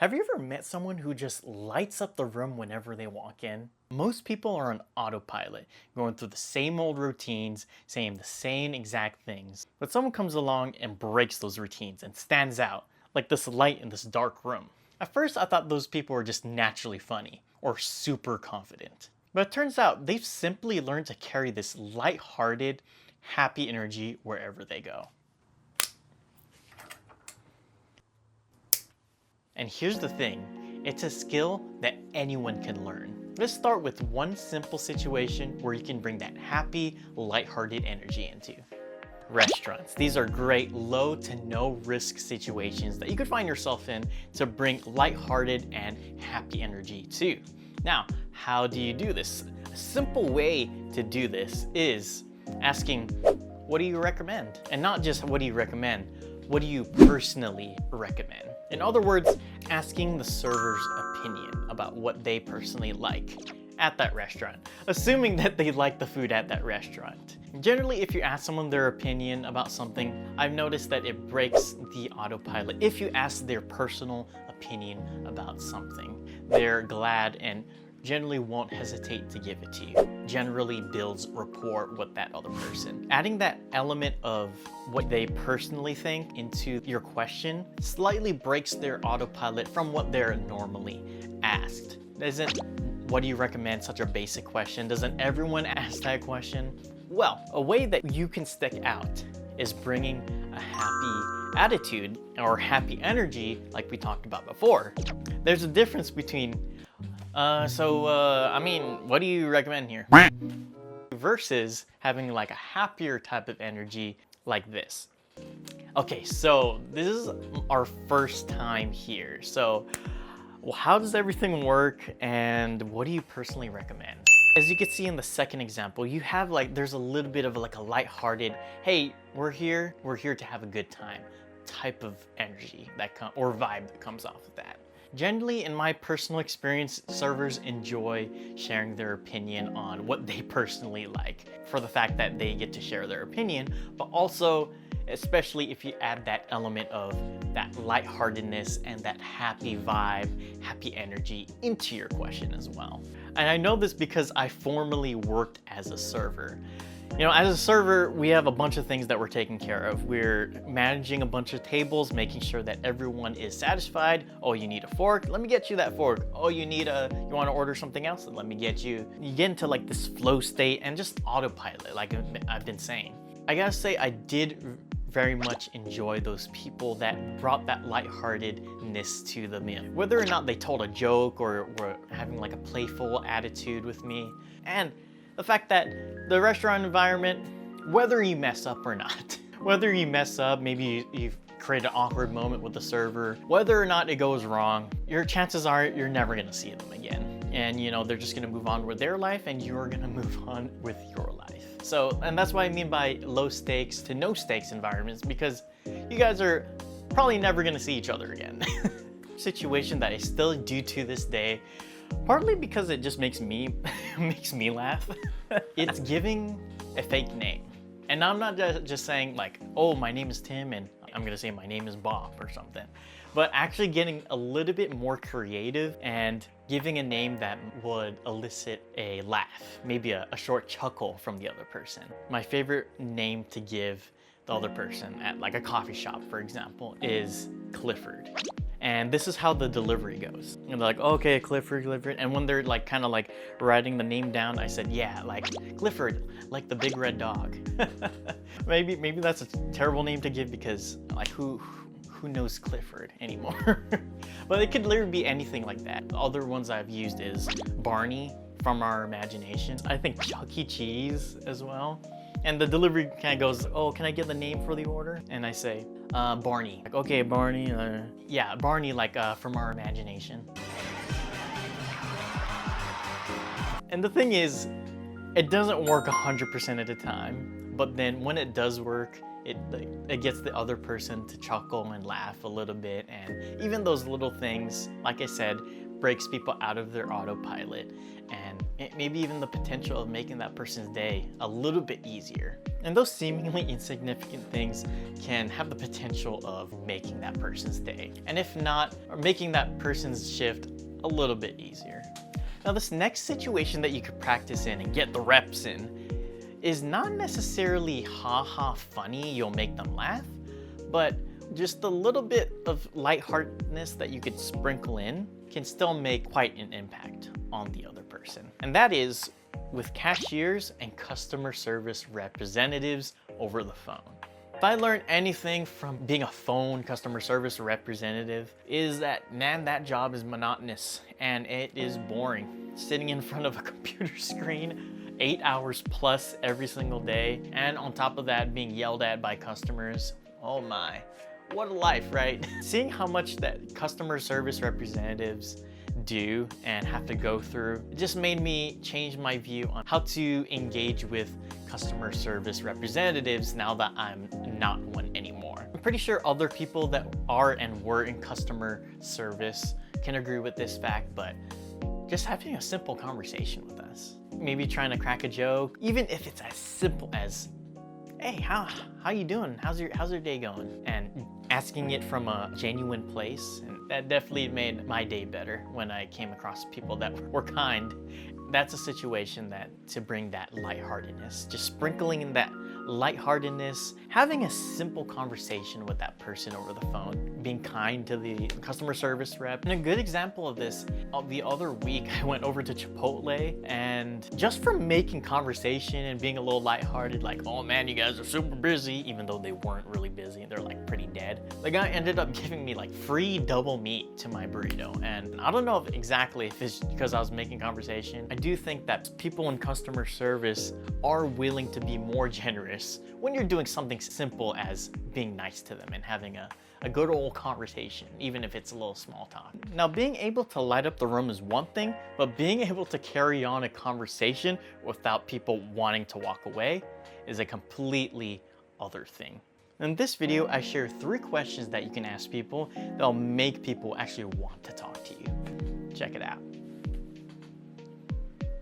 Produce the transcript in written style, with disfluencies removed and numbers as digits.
Have you ever met someone who just lights up the room whenever they walk in? Most people are on autopilot, going through the same old routines, saying the same exact things. But someone comes along and breaks those routines and stands out, like this light in this dark room. At first, I thought those people were just naturally funny or super confident. But it turns out they've simply learned to carry this lighthearted, happy energy wherever they go. And here's the thing, it's a skill that anyone can learn. Let's start with one simple situation where you can bring that happy, lighthearted energy into. Restaurants. These are great low to no risk situations that you could find yourself in to bring lighthearted and happy energy to. Now, how do you do this? A simple way to do this is asking, what do you recommend? And not just what do you recommend, what do you personally recommend? In other words, asking the server's opinion about what they personally like at that restaurant, assuming that they like the food at that restaurant. Generally, if you ask someone their opinion about something, I've noticed that it breaks the autopilot. If you ask their personal opinion about something, they're glad and generally won't hesitate to give it to you. Generally builds rapport with that other person. Adding that element of what they personally think into your question slightly breaks their autopilot from what they're normally asked. Isn't what do you recommend such a basic question? Doesn't everyone ask that question? Well, a way that you can stick out is bringing a happy attitude or happy energy like we talked about before. There's a difference between what do you recommend here? Versus having like a happier type of energy like this. Okay, so this is our first time here. So how does everything work and what do you personally recommend? As you can see in the second example, you have there's a little bit of like a lighthearted, hey, we're here to have a good time type of energy or vibe that comes off of that. Generally, in my personal experience, servers enjoy sharing their opinion on what they personally like for the fact that they get to share their opinion, but also, especially if you add that element of that lightheartedness and that happy vibe, happy energy into your question as well. And I know this because I formerly worked as a server. You know, as a server, we have a bunch of things that we're taking care of. We're managing a bunch of tables, making sure that everyone is satisfied. Oh, you need a fork? Let me get you that fork. Oh, you want to order something else? Let me get you. You get into like this flow state and just autopilot, like I've been saying. I gotta say, I did very much enjoy those people that brought that lightheartedness to the meal. Whether or not they told a joke or were having like a playful attitude with me. And the fact that the restaurant environment, whether you mess up or not, whether you mess up, maybe you've created an awkward moment with the server, whether or not it goes wrong, your chances are you're never gonna see them again. And they're just gonna move on with their life and you're gonna move on with your life. So, and that's what I mean by low stakes to no stakes environments, because you guys are probably never gonna see each other again. Situation that I still do to this day, partly because it just makes me laugh. It's giving a fake name. And I'm not just saying like, oh, my name is Tim and I'm gonna say my name is Bob or something. But actually getting a little bit more creative and giving a name that would elicit a laugh, maybe a short chuckle from the other person. My favorite name to give the other person at like a coffee shop, for example, is Clifford. And this is how the delivery goes. And they're like, okay, Clifford. And when they're like kind of like writing the name down, I said, yeah, like Clifford, like the big red dog. maybe that's a terrible name to give because like who knows Clifford anymore? But it could literally be anything like that. The other ones I've used is Barney from our imaginations. I think Chuck E. Cheese as well. And the delivery kind of goes, oh, can I get the name for the order? And I say, Barney. Like, okay, Barney. Yeah, Barney, like from our imagination. And the thing is, it doesn't work 100% of the time. But then when it does work, it gets the other person to chuckle and laugh a little bit. And even those little things, like I said, breaks people out of their autopilot and maybe even the potential of making that person's day a little bit easier. And those seemingly insignificant things can have the potential of making that person's day. And if not, or making that person's shift a little bit easier. Now, this next situation that you could practice in and get the reps in is not necessarily haha funny, you'll make them laugh, but just a little bit of lightheartedness that you could sprinkle in can still make quite an impact on the other person. And that is with cashiers and customer service representatives over the phone. If I learned anything from being a phone customer service representative, is that, man, that job is monotonous and it is boring. Sitting in front of a computer screen 8 hours plus every single day, and on top of that being yelled at by customers. Oh my, what a life, right? Seeing how much that customer service representatives do and have to go through, it just made me change my view on how to engage with customer service representatives now that I'm not one anymore. I'm pretty sure other people that are and were in customer service can agree with this fact, but just having a simple conversation with us, maybe trying to crack a joke, even if it's as simple as, hey, how you doing? How's your day going? And asking it from a genuine place, and that definitely made my day better when I came across people that were kind. That's a situation that to bring that lightheartedness, just sprinkling in that lightheartedness, having a simple conversation with that person over the phone, being kind to the customer service rep. And a good example of this, the other week I went over to Chipotle, and just from making conversation and being a little lighthearted, like, oh man, you guys are super busy, even though they weren't really busy, they're like pretty dead. The guy ended up giving me like free double meat to my burrito. And I don't know if exactly if it's because I was making conversation. I do think that people in customer service are willing to be more generous when you're doing something simple as being nice to them and having a good old conversation, even if it's a little small talk. Now, being able to light up the room is one thing, but being able to carry on a conversation without people wanting to walk away is a completely other thing. In this video, I share 3 questions that you can ask people that'll make people actually want to talk to you. Check it out.